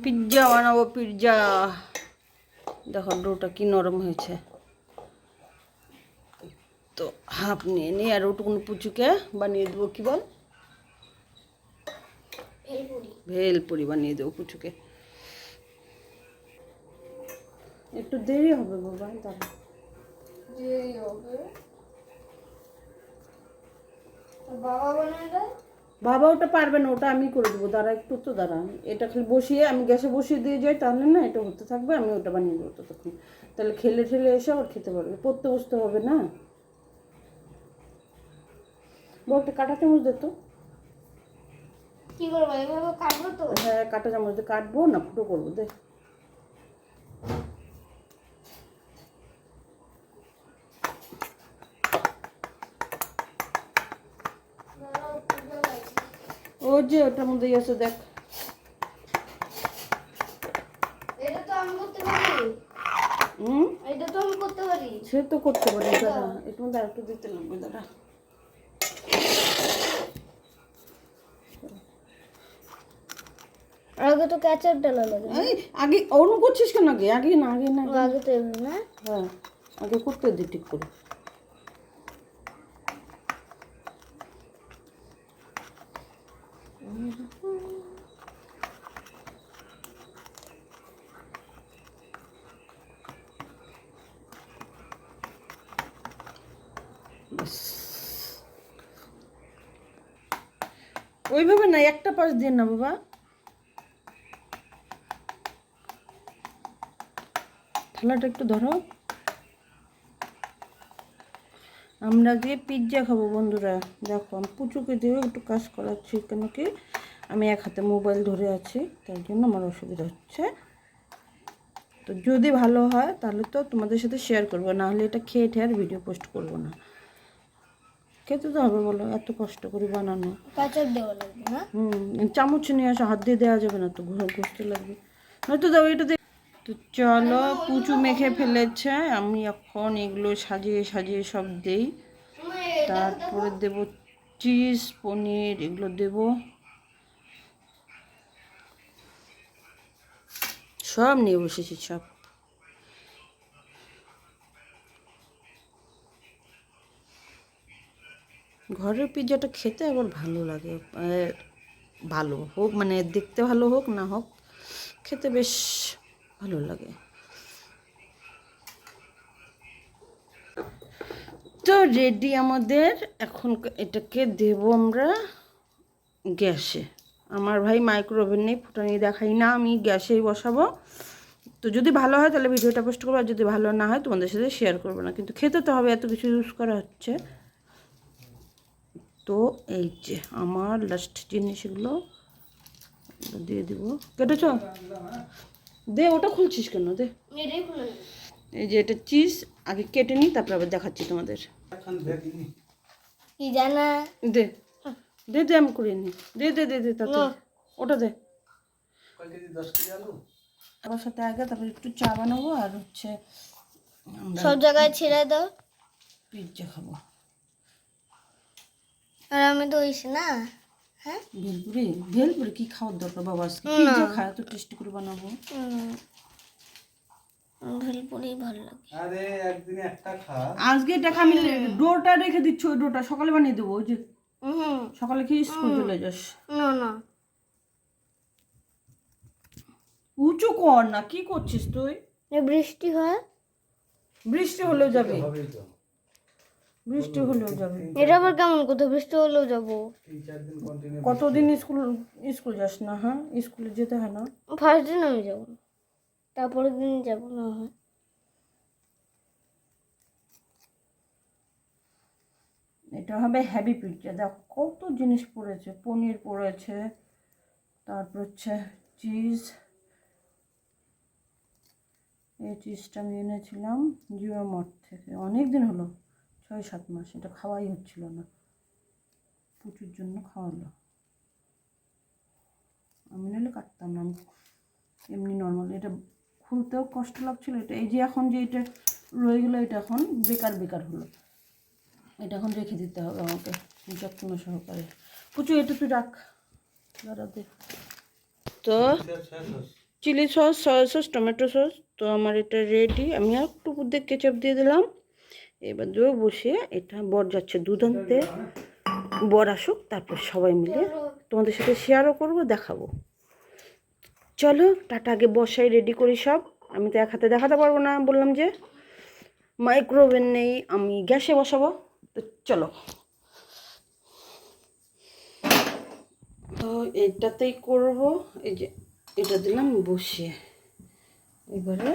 Pizza বানাবো pizza. দেখো ডোটা কি নরম হয়েছে। তো হাফ নিয়ে নিই আর ওটুকুন পুচুকে বানিয়ে দেবো কি বল ভেলপুরি বানিয়ে দেবো পুচুকে। একটু দেরি হবে বাবা তাহলে দেরি হবে। বাবা বানায় দেয়। বাবা ওটা পারবে না, ওটা আমি করে দেবো। দাঁড়া একটু, তো দাঁড়া, এটা খালি বসিয়ে আমি গ্যাসে বসিয়ে দিয়ে যাই, তাহলে না এটা হতে থাকবে, আমি ওটা বানিয়ে দেবো ততক্ষণ। তাহলে খেলে ঠেলে এসে আবার খেতে পারবে, পড়তে বসতে হবে না। একটা কাঁটা চামচ দে তো। কি করবো, এভাবে কাটবো তো? হ্যাঁ কাঁটা চামচ দিয়ে কাটবো না, ফুটো করবো দে। ও যে ওটার মধ্যেই আছে দেখ। এটা তো আমি করতে পারি। এটা তো আমি করতে পারি। সে তো করতে পারি। দাঁড়া এটার মধ্যে আরেকটু দিতে লাগবে, দাঁড়া। আগে তো কেচাপ ডালা লাগে। এই আগে ওরকম করছিস কেন? আগে আগে না, আগে না, আগে তো এমনি না। হ্যাঁ আগে করতে দি ঠিক করে। ওইভাবে না, একটা পাশ দিয়ে না বাবা। থালাটা একটু ধরো। আমরা যে পিৎজা খাবো বন্ধুরা। দেখো আমি পুচুকে দিয়ে একটু কাজ করাচ্ছি, কেন কি আমি এক হাতে মোবাইল ধরে আছি, তার জন্য আমার অসুবিধা হচ্ছে। তো যদি ভালো হয় তাহলে তো তোমাদের সাথে শেয়ার করবো, না হলে এটা খেয়ে ঠেয়ে আর ভিডিও পোস্ট করবো না। খেতে তো হবে বলো, এত কষ্ট করে বানানো। কেচাপ দেওয়া লাগবে না। চামচ নিয়ে আসো, হাত দিয়ে দেওয়া যাবে না তো, ঘষতে লাগবে। নয়তো দাও এটা দিয়ে। তো চলো পুচু মেখে ফেলেছে, আমি এখন এগুলো সাজিয়ে সাজিয়ে সব দেই। তারপরে দেব চিজ, পনির, এগুলো দেব, সব নিয়ে বসেছি সব। ঘরের পিৎজাটা খেতে আবার ভালো লাগে, ভালো হোক মানে দেখতে ভালো হোক না হোক, খেতে বেশ ভালো লাগে। তো রেডি আমাদের। এখন এটাকে দেব আমরা গ্যাসে। আমার ভাই মাইক্রো ওভেন নেই, ফুটানি দেখাই না, আমি গ্যাসেই বসাবো। তো যদি ভালো হয় তাহলে ভিডিওটা পোস্ট করবো, আর যদি ভালো না হয় তোমাদের সাথে শেয়ার করবো না, কিন্তু খেতে তো হবে, এত কিছু ইউজ করা হচ্ছে। তো এই যে আমার লাস্ট জিনিসগুলো দিয়ে দিব। কেটেছ দে, ওটা খুলছিস কেন? দে। এই যে এটা চিজ, আগে কেটে নিই তারপর আবার দেখাচ্ছি তোমাদের। কি জানা? দে দে দে, আমি করিয়ে নি। দে দে দে দে তাতে ওটা দে। আমার সাথে আগে তারপর একটু চা বানাবো, আর হচ্ছে সব জায়গায় ছেড়ে দাও। পিৎজা খাবো। আর আমি তো ইস না। হ্যাঁ ভেলপুরি, ভেলপুরি কি খাওয়ার দরকার বাবা, আজকে পিৎজা খায় তো টেস্টি করে বানাবো। ভেলপুরি ভালো লাগে। আরে একদিনে একটা খা। আজকে এটা আমি ডোটা রেখে দিচ্ছি, ওই ডোটা সকালে বানিয়ে দেবো। ওই যে সকালে খেয়ে স্কুল চলে যাস। না না উঁচু কর না, কি করছিস তুই? বৃষ্টি হয়। বৃষ্টি হলেও যাবে, হবেই তো। বৃষ্টি হলেও যাবে। এটা আবার কেমন কথা? বৃষ্টি হলেও যাবো? 3-4 দিন কন্টিনিউ। কতদিন স্কুল যাস না? হ্যাঁ স্কুলে যেতে হয় না? ফার্স্ট দিন আমি যাবো, তারপরের দিন যাবো না হয়। এটা হবে হ্যাভি পিৎজা। দেখ কত জিনিস পড়েছে, পনির পড়েছে, তারপর হচ্ছে চিজ। এই চিজটা আমি এনেছিলাম জিও মার্ট থেকে, অনেক দিন হলো, 6-7 মাস। এটা খাওয়াই হচ্ছিল না, প্রচুর জন্য খাওয়ালো। আমি নাহলে কাটতাম না, আমি এমনি নর্মাল। এটা খুলতেও কষ্ট লাগছিল। এটা এই যে এখন যে এটা রয়ে গেলো, এটা এখন বেকার বেকার হলো। এটা এখন রেখে দিতে হবে আমাকে যত্ন সহকারে। প্রচুর এটা তুই রাখ, দাঁড়া দে। তো chilli sauce soya sauce tomato sauce, তো আমার এটা রেডি। আমি একটু উপর দিয়ে কেচাপ দিয়ে দিলাম। এবার দিয়ে বসে এটা বর যাচ্ছে দুধ আনতে, বর আসুক তারপর সবাই মিলে তোমাদের সাথে শেয়ারও করবো, দেখাবো। চলো টাটা, আগে বসাই রেডি করি সব। আমি তো এক হাতে দেখাতে পারবো না, বললাম যে মাইক্রোওভেন নেই, আমি গ্যাসে বসাবো। তো চলো, তো এটাতেই করব। এই যে এটা দিলাম বসিয়ে, এবারে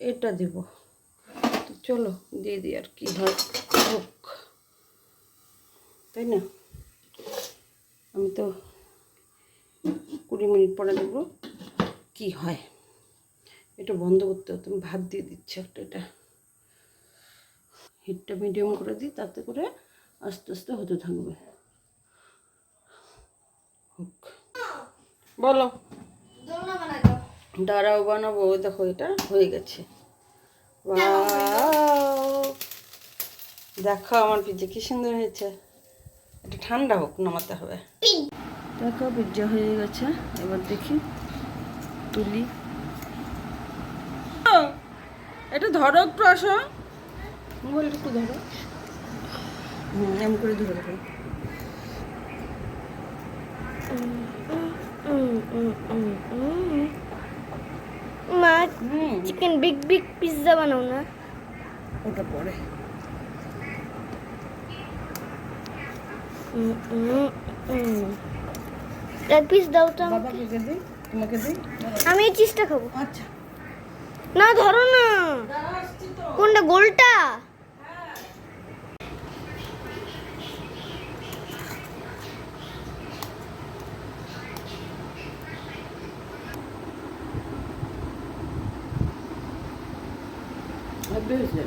এটা দেব। তো চলো দিয়ে দিই, আর কি হয় হোক, তাই না? আমি তো 20 মিনিট পরে দেবো কি হয়। এটা বন্ধ করতে হতো, আমি ভাত দিয়ে দিচ্ছি একটা। এটা হিটটা মিডিয়াম করে দিই, তাতে করে আস্তে আস্তে হতে থাকবে। হোক, বলো। দোলনা বানাই দাও। দাঁড়াও বানাবো। ওই দেখো এটা হয়ে গেছে। ওয়াও, দেখো আমার পিজ্জা কি সুন্দর হয়েছে। এটা ঠান্ডা হোক, নামাতে হবে। দেখো পিজ্জা হয়ে গেছে, এবার দেখি তুলি। এটা ধরো একটু, আসো মোবাইলটা একটু ধরো। এমন করে ধরে রাখো। মা চিকেন বিগ বিগ পিৎজা বানাও না। ওটা পরে। এক পিস দাও তো আমাকে। বাবাকে দিই, তোমাকে দিই। আমি এই চিজটা খাবো। আচ্ছা, না ধরো না। কোনটা, গোলটা? হয়েছে।